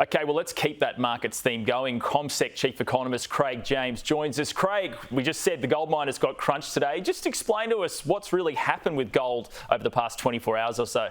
Okay, well, let's keep that markets theme going. CommSec Chief Economist Craig James joins us. Craig, we just said the gold miners got crunched today. Just explain to us what's really happened with gold over the past 24 hours or so.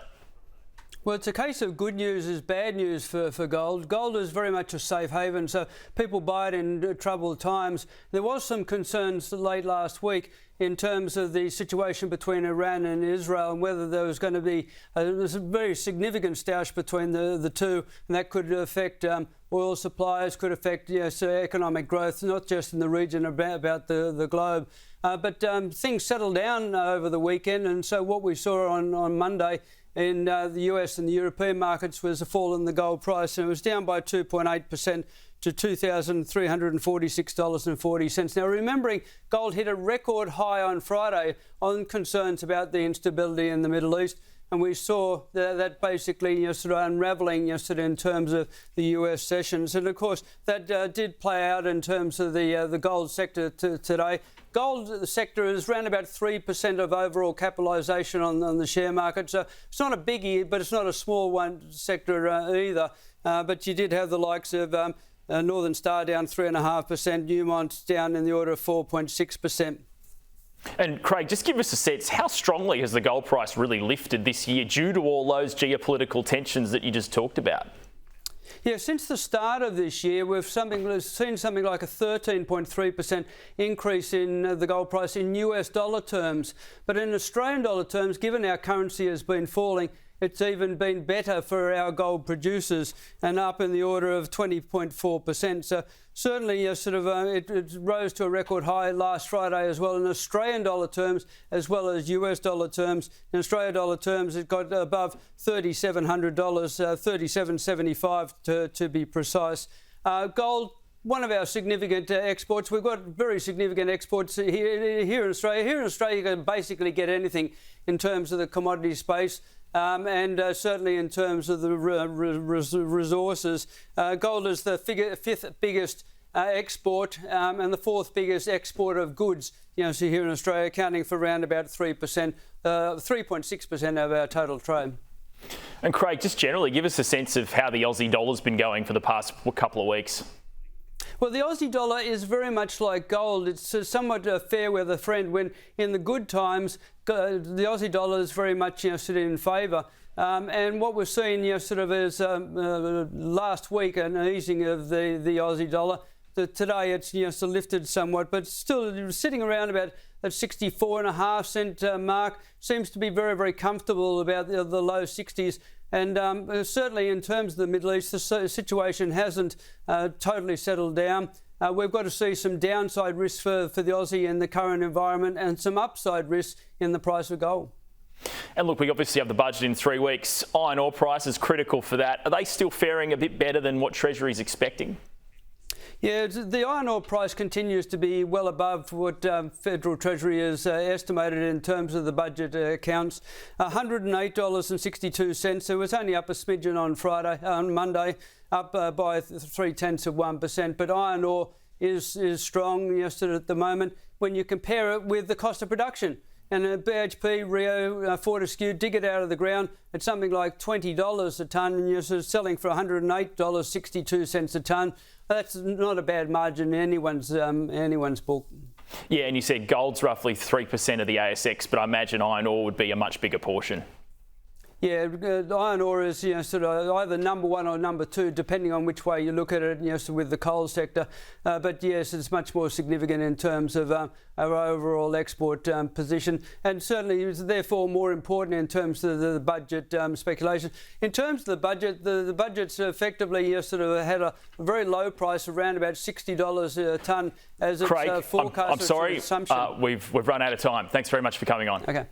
Well, it's a case of good news is bad news for gold. Gold is very much a safe haven, so people buy it in troubled times. There was some concerns late last week in terms of the situation between Iran and Israel and whether there was going to be a very significant stoush between the two, and that could affect oil supplies, could affect economic growth, not just in the region, about the globe. But things settled down over the weekend, and so what we saw on Monday in the US and the European markets was a fall in the gold price, and it was down by 2.8% to $2,346.40. Now, remembering gold hit a record high on Friday on concerns about the instability in the Middle East, and we saw that basically sort of unravelling yesterday in terms of the US sessions. And of course, that did play out in terms of the gold sector today. Gold sector is around about 3% of overall capitalisation on the share market. So it's not a biggie, but it's not a small one sector either. But you did have the likes of Northern Star down 3.5%, Newmont's down in the order of 4.6%. And Craig, just give us a sense, how strongly has the gold price really lifted this year due to all those geopolitical tensions that you just talked about? Yeah, since the start of this year, we've seen something like a 13.3% increase in the gold price in US dollar terms. But in Australian dollar terms, given our currency has been falling, it's even been better for our gold producers and up in the order of 20.4%. So certainly it rose to a record high last Friday as well in Australian dollar terms as well as US dollar terms. In Australian dollar terms, it got above $3,700, $3,775 to be precise. Gold, one of our significant exports. We've got very significant exports here in Australia. Here in Australia, you can basically get anything in terms of the commodity space. And certainly in terms of the resources, gold is the fifth biggest export and the fourth biggest export of goods. So here in Australia, accounting for around about 3%, 3.6% of our total trade. And Craig, just generally give us a sense of how the Aussie dollar's been going for the past couple of weeks. Well, the Aussie dollar is very much like gold. It's somewhat a fair weather friend. When in the good times, the Aussie dollar is very much sitting in favour. And what we're seeing is last week an easing of the Aussie dollar. Today it's lifted somewhat, but still sitting around about that 64.5 cent mark. Seems to be very, very comfortable about the low 60s. And certainly in terms of the Middle East, the situation hasn't totally settled down. We've got to see some downside risks for the Aussie in the current environment and some upside risks in the price of gold. And look, we obviously have the budget in 3 weeks. Iron ore price is critical for that. Are they still faring a bit better than what Treasury's expecting? Yeah, the iron ore price continues to be well above what Federal Treasury has estimated in terms of the budget accounts. $108.62. It was only up a smidgen on Monday, up by 0.3%. But iron ore is strong yesterday at the moment when you compare it with the cost of production. And BHP, Rio, Fortescue dig it out of the ground at something like $20 a tonne, and you're selling for $108.62 a tonne. That's not a bad margin in anyone's book. Yeah, and you said gold's roughly 3% of the ASX, but I imagine iron ore would be a much bigger portion. Yeah, iron ore is sort of either number one or number two, depending on which way you look at it. With the coal sector, but yes, it's much more significant in terms of our overall export position, and certainly is therefore more important in terms of the budget speculation. In terms of the budget, the budget's effectively had a very low price around about $60 a tonne as it's Craig, forecast. I'm sorry, we've run out of time. Thanks very much for coming on. Okay.